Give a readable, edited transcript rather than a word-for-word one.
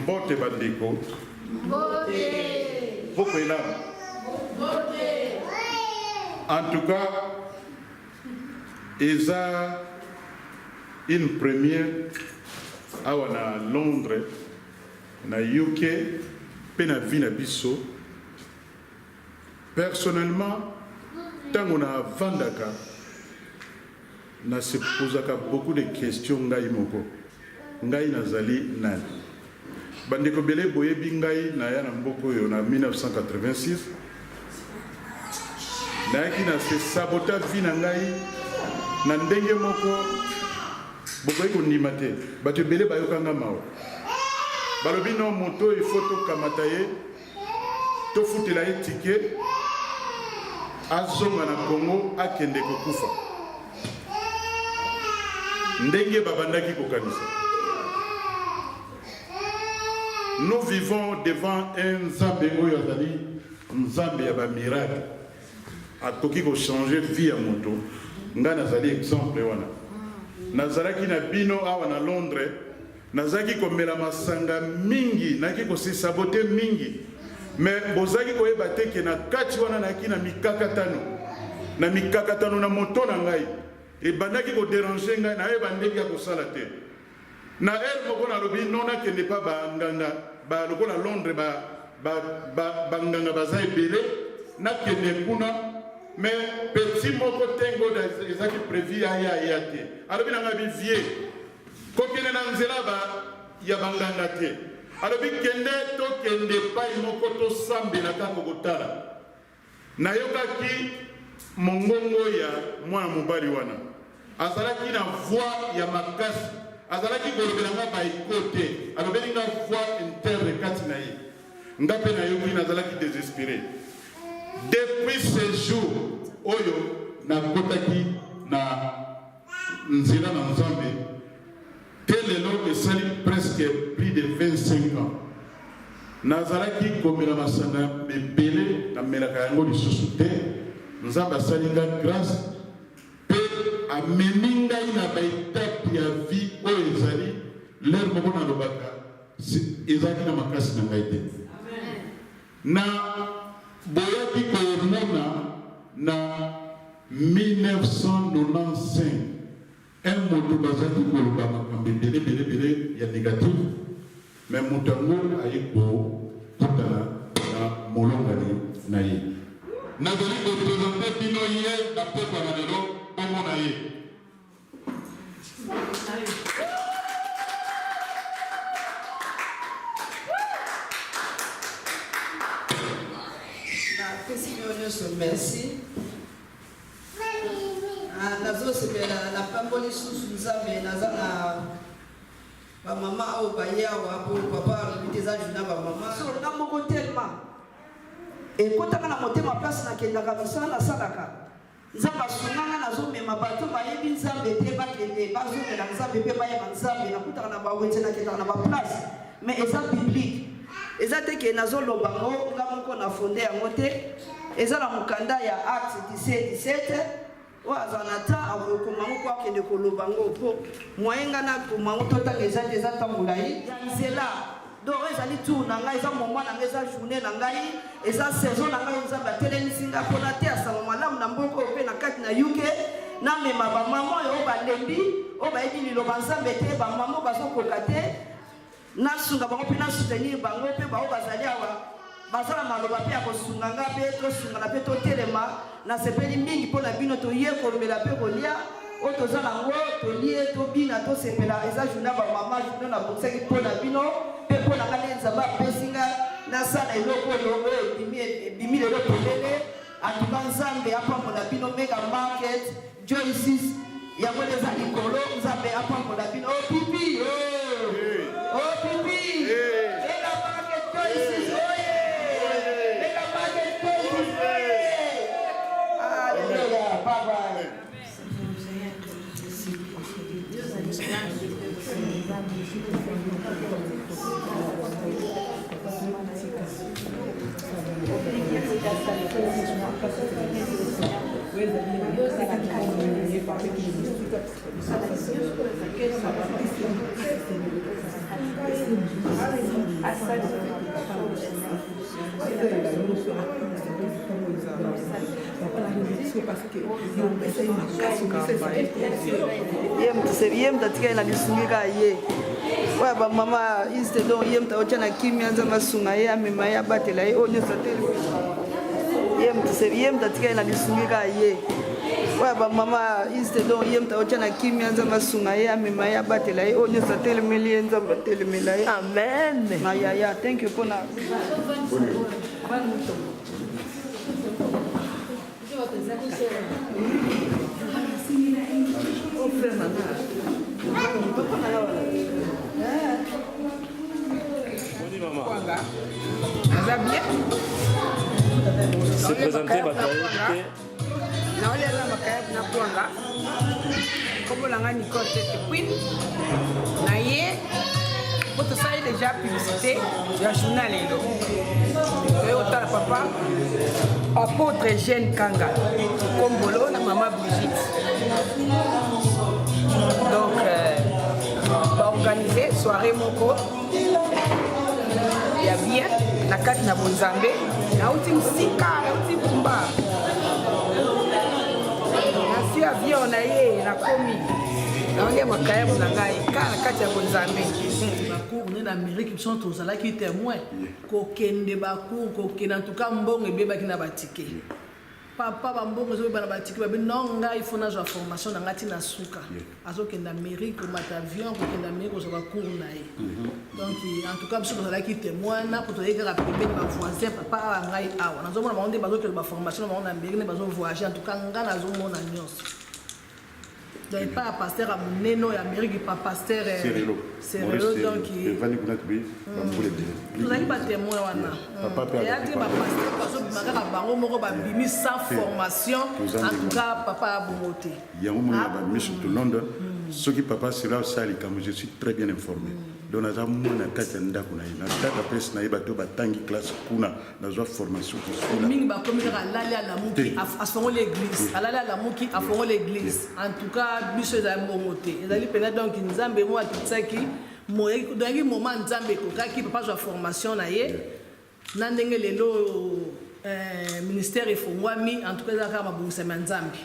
Mbote bandeko. Mbote. Vos là. Mbote. En tout cas, il y a une première à Londres, na UK, pena vina biso. Personnellement, tant qu'on a vendaka, na se posaka beaucoup de questions ngai moko. Ngai nazali nani. Bandeko bele boyebi ngai na ya na mboko yo na 1986. Naaki na se sabota vie na ngai na ndenge moko bokoyi kondima te bato ebele bayokanga mawa balobi no moto il faut tokamata ye tofutela ye tike azonga na Congo akende kokufa ndenge babandaki kokanisa. Nous vivons devant un Nzambe oyo azali Nzambe ya ba miracle akoki ko changer vie ya moto. Nga nazali exemple wana nazalaki na bino awa na Londres nazaki komela masanga mingi naki ko se saboter mingi mais bozaki koyeba te ke na kati wana naki na mikakatano na moto na ngai e bandaki ko déranger ngai na yeba ndenge ya kosala te na moko na lobi nona ke ne pas banganga ba lokola Londres banganga baza ebele na kende kuna. Mais petit moko tengo ezaki prévu aya te alobi nanga bivie kokene na nzela ya banganga te alobi kende to kende pai moko to sambela kako kotala nayokaki mongongo ya mwana mobali wana azalaki na voix ya makasi azalaki kolobela nga baikote alobeli nga voix interne kati na ye nga mpe nayoki nazalaki désespéré. Depuis ce jour, oyo na kotaki na nzela na Nzambe, telelo esali presque plus de 25 ans. Nazalaki komela masanga mebele na melaka yango lisusu te. Nzambe asali nga grâce pe amemi ngai na baetape ya vie oyo ezali lere moko na lobaka ezalaki na makasi na ngai te. Na boyaki komona na 1995 un moto bazaki koloba makambo ebele ya négatif mais moto yango ayi kokutana na molongani na ye nazali koprésente bino ye na pokwa na lelo bongo na ye. Merci. Nazo sepela na pamboli susu Nzambe nazana ba mama au baya wa papa biteza juna ba mama so na moko tellement et kotaka na motema place na kendaka bisala na salaka Nzambe sunanga nazo mema bato bayebi Nzambe te bakende bazomela Nzambe pe bayeba Nzambe na kutaka na ba wete na kendaka na ba place mais eza biblique eza te ke nazo lobango nga moko na fondé yango te. Eza la mukanda ya Acte 17 wazana ta avukumango kwa kende kolobango po moyenga na kumango totanga eza tambulai ya nzela do ezali tour na ngai eza moment na ngai eza journée na ngai eza saison na ngai Nzambe ateleminga pona te asala malamu na mboko pe na kati na UK na mema ba mama yo balembi o bayebi liloba Nzambe te ba mama bazokoka te na sunga bango pe na soutenir bango pe ba o bazali awa bazala maloba pe akosunga nga pe tosunga na pe totelema na sepeli mingi pona bino toye kolobela pe kolia o toza nango tolie tobina tosepela eza journée ba mama journée na bosaki pona bino pe pona kale Nzambe apesinga na sala eloko oyo ebimi lelo polele atuka Nzambe apambola bino mega market Joyce's yango eza likolo Nzambe apambola bino o pipi o pipi mega market Joyce's Yem tatika ina lisungika ye. Wa ba mama inste don yem ta ochana kimya nza masunga ye amema ya batela ye onyo satele. Yem tatika ina lisungika ye. Wa ba mama inste don yem ta ochana kimya nza masunga ye amema ya batela ye onyo satele meli nza batele mela ye. Amen. Ya, thank you pona. Se présenter bataille. déjà publicité du journal papa apôtre Jeanne Kanga Kombolo la maman Brigitte donc va organiser soirée moko ya bien na kati na Bonzambe na uti msika uti bumba na si avion na ye na komi na nge makayabu na ngai kana kati ya Bonzambe on est en Amérique qui sont tous là qui témoins kokende baku kokende en tout cas mbongo ebeba kina batike papa bambongo zo bana batike ba binonga il faut na jo formation na ngati na suka azokenda Amérique au matavion kokenda Amérique ko ba cours na ye donc en tout cas biso là qui témoins na ko to yeka pembeni ba voisin papa ngai awa nazo mona ba onde bazokela ba formation na Amérique ne bazo voyager en tout cas ngana zo mona nyonso. Donc pas pasteur à Moneno et Amérique, pas pasteur Serelo donc vous n'avez pas témoin et a dit ma pasteur parce que ma bango moko ba bimi sans formation en tout cas papa a bomoté yango ba mission to London ce qui papa c'est là ça comme je suis très bien informé donc na mona kati ndako na ina tata presse na iba to batangi classe kuna na zo formation mingi ba komika alali à la muki a fongo l'église alali à la muki a fongo l'église en tout cas biso za bomoté ezali pena donc nzambe mo atitsaki moye donc moment nzambe kokaki papa zo formation na ye na ndenge lelo ministère efongwami en tout cas za kama bungisa nzambe